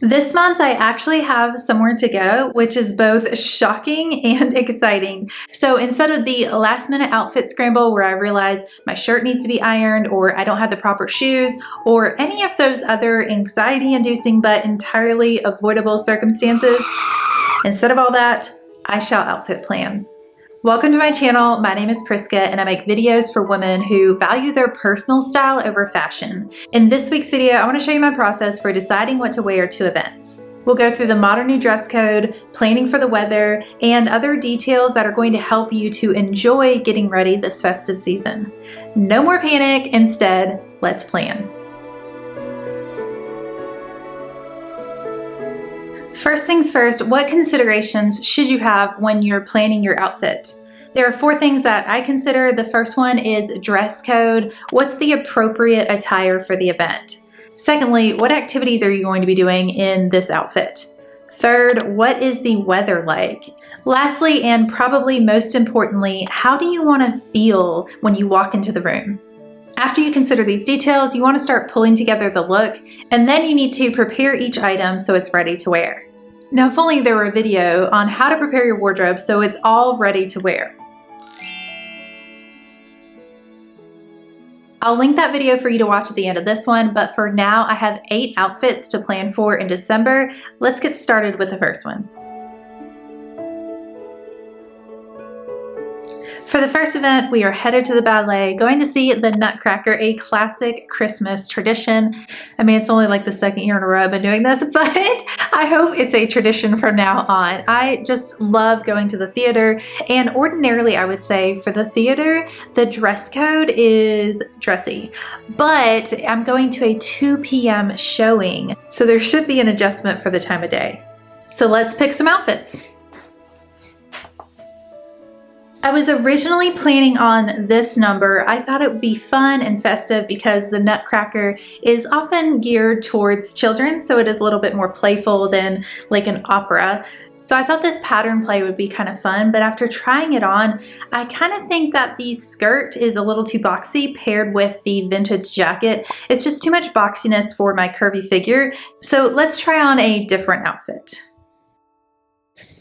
This month I actually have somewhere to go, which is both shocking and exciting. So instead of the last minute outfit scramble where I realize my shirt needs to be ironed or I don't have the proper shoes or any of those other anxiety inducing but entirely avoidable circumstances, instead of all that, I shall outfit plan. Welcome to my channel. My name is Priska and I make videos for women who value their personal style over fashion. In this week's video, I want to show you my process for deciding what to wear to events. We'll go through the modern new dress code, planning for the weather, and other details that are going to help you to enjoy getting ready this festive season. No more panic, instead, let's plan. First things first, what considerations should you have when you're planning your outfit? There are 4 things that I consider. The first one is dress code. What's the appropriate attire for the event? Secondly, what activities are you going to be doing in this outfit? Third, what is the weather like? Lastly, and probably most importantly, how do you want to feel when you walk into the room? After you consider these details, you want to start pulling together the look, and then you need to prepare each item so it's ready to wear. Now, if only there were a video on how to prepare your wardrobe so it's all ready to wear. I'll link that video for you to watch at the end of this one, but for now I have 8 outfits to plan for in December. Let's get started with the first one. For the first event, we are headed to the ballet, going to see the Nutcracker, a classic Christmas tradition. I mean, it's only like the 2nd year in a row I've been doing this, but I hope it's a tradition from now on. I just love going to the theater, and ordinarily I would say for the theater, the dress code is dressy, but I'm going to a 2 p.m. showing, so there should be an adjustment for the time of day. So let's pick some outfits. I was originally planning on this number. I thought it would be fun and festive because the Nutcracker is often geared towards children, so it is a little bit more playful than like an opera. So I thought this pattern play would be kind of fun, but after trying it on, I kind of think that the skirt is a little too boxy paired with the vintage jacket. It's just too much boxiness for my curvy figure. So let's try on a different outfit.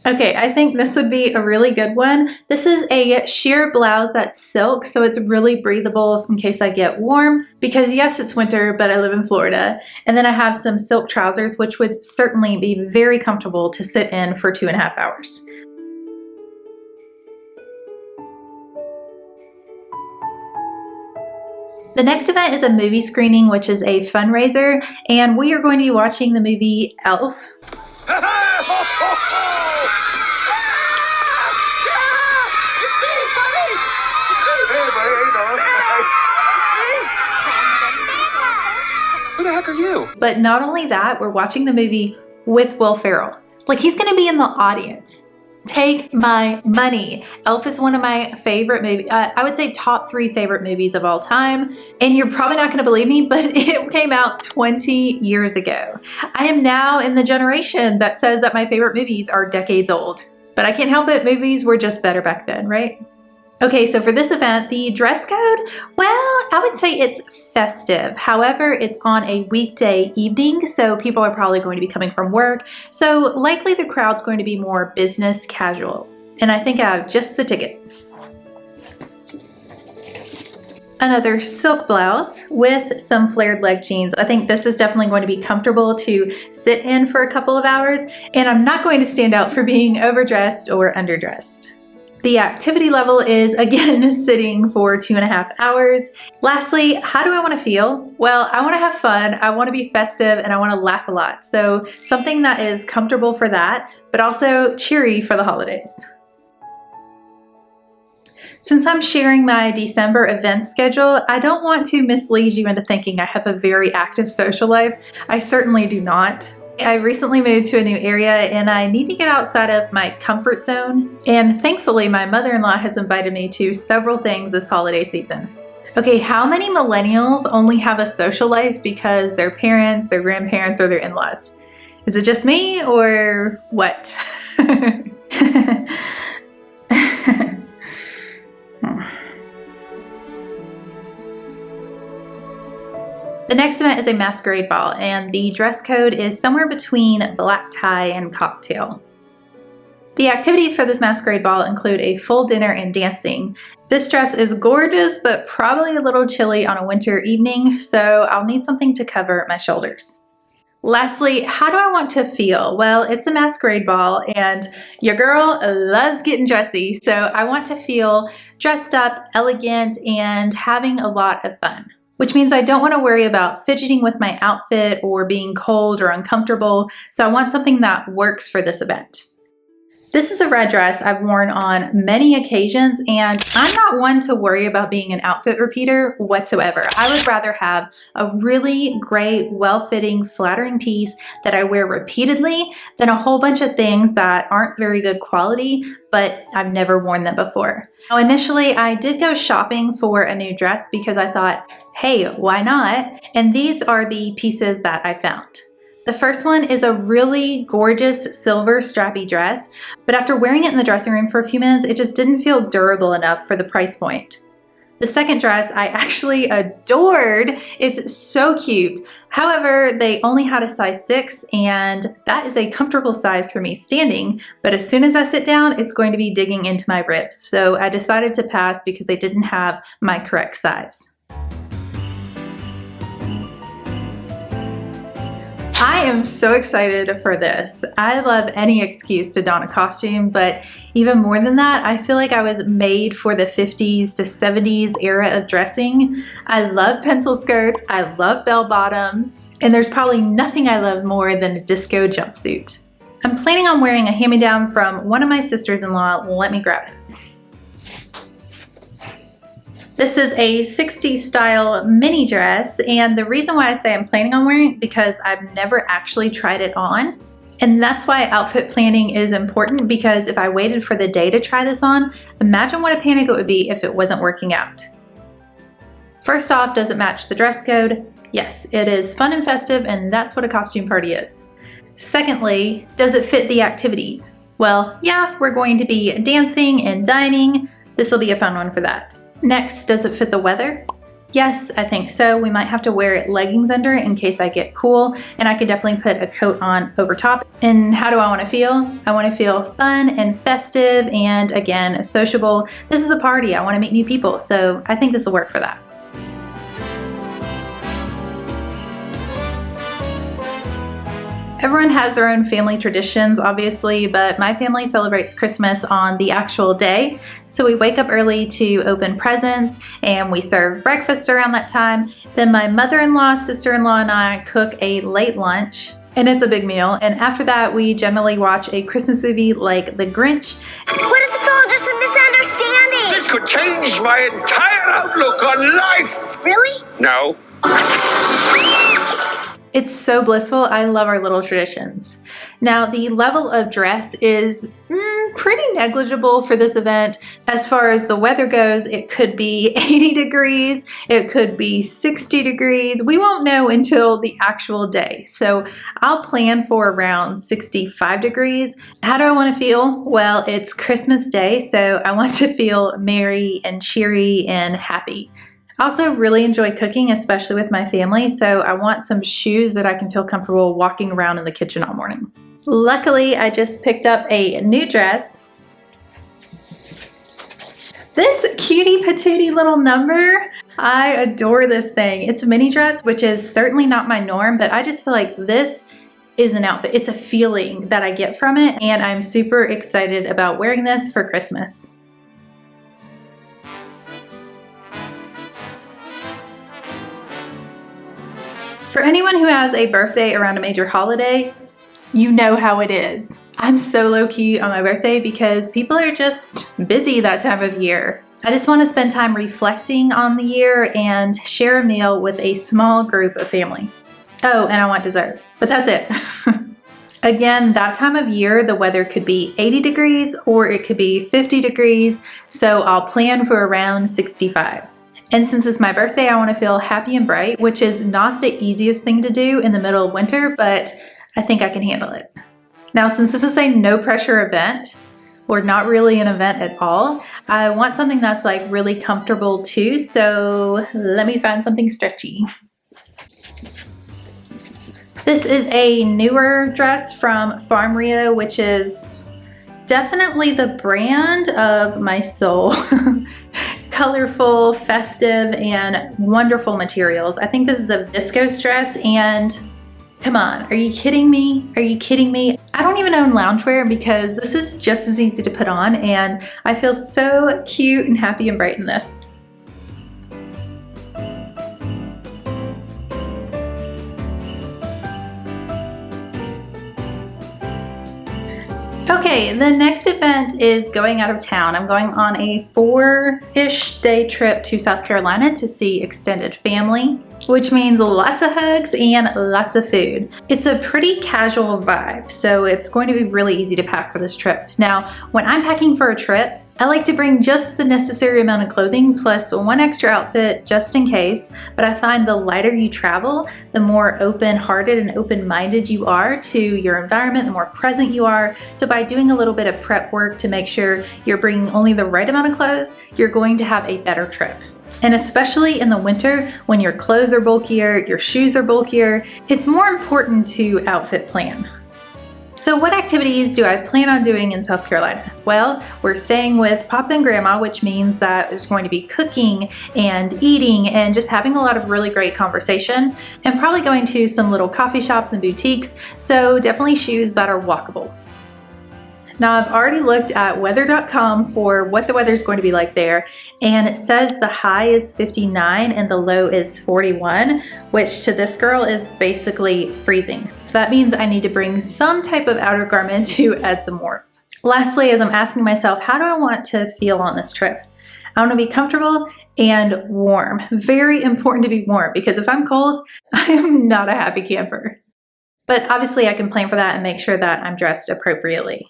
Okay, I think this would be a really good one. This is a sheer blouse that's silk, so it's really breathable in case I get warm, because yes, it's winter, but I live in Florida. And then I have some silk trousers, which would certainly be very comfortable to sit in for 2.5 hours. The next event is a movie screening, which is a fundraiser, and we are going to be watching the movie Elf. Who the heck are you? But not only that, we're watching the movie with Will Ferrell. Like, he's gonna be in the audience. Take my money. Elf is one of my favorite movies. I would say top 3 favorite movies of all time. And you're probably not gonna believe me, but it came out 20 years ago. I am now in the generation that says that my favorite movies are decades old. But I can't help it, movies were just better back then, right? Okay, so for this event, the dress code, well, I would say it's festive. However, it's on a weekday evening, so people are probably going to be coming from work. So likely the crowd's going to be more business casual. And I think I have just the ticket. Another silk blouse with some flared leg jeans. I think this is definitely going to be comfortable to sit in for a couple of hours, and I'm not going to stand out for being overdressed or underdressed. The activity level is, again, sitting for 2.5 hours. Lastly, how do I want to feel? Well, I want to have fun, I want to be festive, and I want to laugh a lot. So something that is comfortable for that, but also cheery for the holidays. Since I'm sharing my December event schedule, I don't want to mislead you into thinking I have a very active social life. I certainly do not. I recently moved to a new area and I need to get outside of my comfort zone. And thankfully, my mother-in-law has invited me to several things this holiday season. Okay, how many millennials only have a social life because their parents, their grandparents, or their in-laws? Is it just me or what? The next event is a masquerade ball, and the dress code is somewhere between black tie and cocktail. The activities for this masquerade ball include a full dinner and dancing. This dress is gorgeous, but probably a little chilly on a winter evening, so I'll need something to cover my shoulders. Lastly, how do I want to feel? Well, it's a masquerade ball, and your girl loves getting dressy, so I want to feel dressed up, elegant, and having a lot of fun. Which means I don't want to worry about fidgeting with my outfit or being cold or uncomfortable, so I want something that works for this event. This is a red dress I've worn on many occasions, and I'm not one to worry about being an outfit repeater whatsoever. I would rather have a really great, well-fitting, flattering piece that I wear repeatedly than a whole bunch of things that aren't very good quality, but I've never worn them before. Now, initially, I did go shopping for a new dress because I thought, hey, why not? And these are the pieces that I found. The first one is a really gorgeous silver strappy dress, but after wearing it in the dressing room for a few minutes, it just didn't feel durable enough for the price point. The second dress I actually adored. It's so cute. However, they only had a size 6, and that is a comfortable size for me standing, but as soon as I sit down, it's going to be digging into my ribs. So I decided to pass because they didn't have my correct size. I am so excited for this. I love any excuse to don a costume, but even more than that, I feel like I was made for the 50s to 70s era of dressing. I love pencil skirts, I love bell bottoms, and there's probably nothing I love more than a disco jumpsuit. I'm planning on wearing a hand-me-down from one of my sisters-in-law. Let me grab it. This is a 60s style mini dress, and the reason why I say I'm planning on wearing it because I've never actually tried it on. And that's why outfit planning is important, because if I waited for the day to try this on, imagine what a panic it would be if it wasn't working out. First off, does it match the dress code? Yes, it is fun and festive, and that's what a costume party is. Secondly, does it fit the activities? Well, yeah, we're going to be dancing and dining. This will be a fun one for that. Next, does it fit the weather? Yes, I think so. We might have to wear leggings under it in case I get cool, and I could definitely put a coat on over top. And how do I want to feel? I want to feel fun and festive and, again, sociable. This is a party. I want to meet new people, so I think this will work for that. Everyone has their own family traditions, obviously, but my family celebrates Christmas on the actual day. So we wake up early to open presents, and we serve breakfast around that time. Then my mother-in-law, sister-in-law, and I cook a late lunch, and it's a big meal. And after that, we generally watch a Christmas movie like The Grinch. What if it's all just a misunderstanding? This could change my entire outlook on life. Really? No. It's so blissful. I love our little traditions. Now, the level of dress is pretty negligible for this event. As far as the weather goes, it could be 80 degrees, it could be 60 degrees. We won't know until the actual day. So I'll plan for around 65 degrees. How do I want to feel? Well, it's Christmas Day, so I want to feel merry and cheery and happy. I also really enjoy cooking, especially with my family, so I want some shoes that I can feel comfortable walking around in the kitchen all morning. Luckily, I just picked up a new dress. This cutie patootie little number, I adore this thing. It's a mini dress, which is certainly not my norm, but I just feel like this is an outfit. It's a feeling that I get from it, and I'm super excited about wearing this for Christmas. For anyone who has a birthday around a major holiday, you know how it is. I'm so low-key on my birthday because people are just busy that time of year. I just want to spend time reflecting on the year and share a meal with a small group of family. Oh, and I want dessert, but that's it. Again, that time of year, the weather could be 80 degrees or it could be 50 degrees, so I'll plan for around 65. And since it's my birthday, I want to feel happy and bright, which is not the easiest thing to do in the middle of winter, but I think I can handle it. Now, since this is a no pressure event, or not really an event at all, I want something that's like really comfortable too, so let me find something stretchy. This is a newer dress from Farm Rio, which is definitely the brand of my soul. Colorful, festive, and wonderful materials. I think this is a viscose dress, and come on, are you kidding me? Are you kidding me? I don't even own loungewear because this is just as easy to put on, and I feel so cute and happy and bright in this. Okay, the next event is going out of town. I'm going on a 4-ish day trip to South Carolina to see extended family, which means lots of hugs and lots of food. It's a pretty casual vibe, so it's going to be really easy to pack for this trip. Now, when I'm packing for a trip, I like to bring just the necessary amount of clothing plus one extra outfit just in case, but I find the lighter you travel, the more open-hearted and open-minded you are to your environment, the more present you are. So by doing a little bit of prep work to make sure you're bringing only the right amount of clothes, you're going to have a better trip. And especially in the winter, when your clothes are bulkier, your shoes are bulkier, it's more important to outfit plan. So what activities do I plan on doing in South Carolina? Well, we're staying with Papa and Grandma, which means that there's going to be cooking and eating and just having a lot of really great conversation, and probably going to some little coffee shops and boutiques, so definitely shoes that are walkable. Now, I've already looked at weather.com for what the weather is going to be like there, and it says the high is 59 and the low is 41, which to this girl is basically freezing. So that means I need to bring some type of outer garment to add some warmth. Lastly, as I'm asking myself, how do I want to feel on this trip? I want to be comfortable and warm. Very important to be warm, because if I'm cold, I am not a happy camper. But obviously I can plan for that and make sure that I'm dressed appropriately.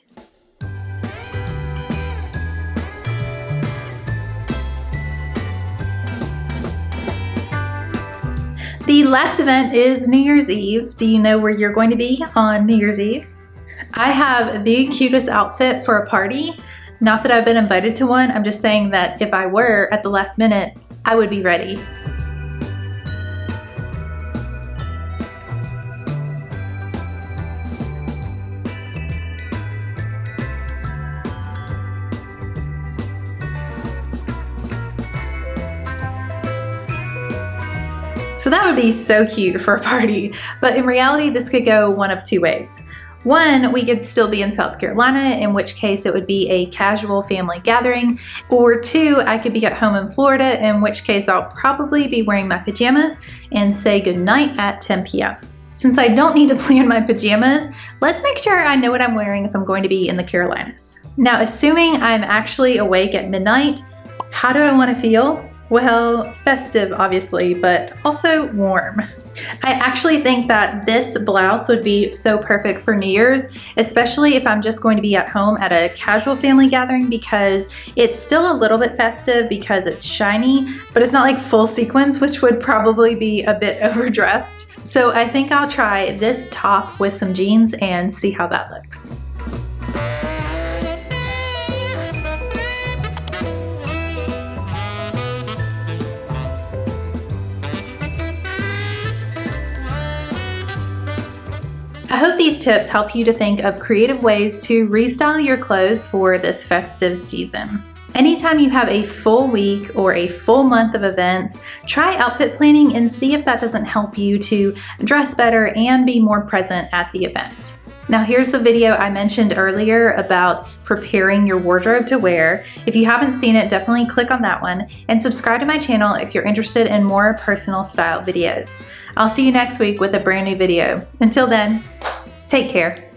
The last event is New Year's Eve. Do you know where you're going to be on New Year's Eve? I have the cutest outfit for a party. Not that I've been invited to one, I'm just saying that if I were at the last minute, I would be ready. So that would be so cute for a party, but in reality, this could go one of two ways. One, we could still be in South Carolina, in which case it would be a casual family gathering, or two, I could be at home in Florida, in which case I'll probably be wearing my pajamas and say goodnight at 10 p.m. Since I don't need to plan my pajamas, let's make sure I know what I'm wearing if I'm going to be in the Carolinas. Now, assuming I'm actually awake at midnight, how do I want to feel? Well, festive obviously, but also warm. I actually think that this blouse would be so perfect for New Year's, especially if I'm just going to be at home at a casual family gathering, because it's still a little bit festive because it's shiny, but it's not like full sequins, which would probably be a bit overdressed. So I think I'll try this top with some jeans and see how that looks. I hope these tips help you to think of creative ways to restyle your clothes for this festive season. Anytime you have a full week or a full month of events, try outfit planning and see if that doesn't help you to dress better and be more present at the event. Now here's the video I mentioned earlier about preparing your wardrobe to wear. If you haven't seen it, definitely click on that one and subscribe to my channel if you're interested in more personal style videos. I'll see you next week with a brand new video. Until then, take care.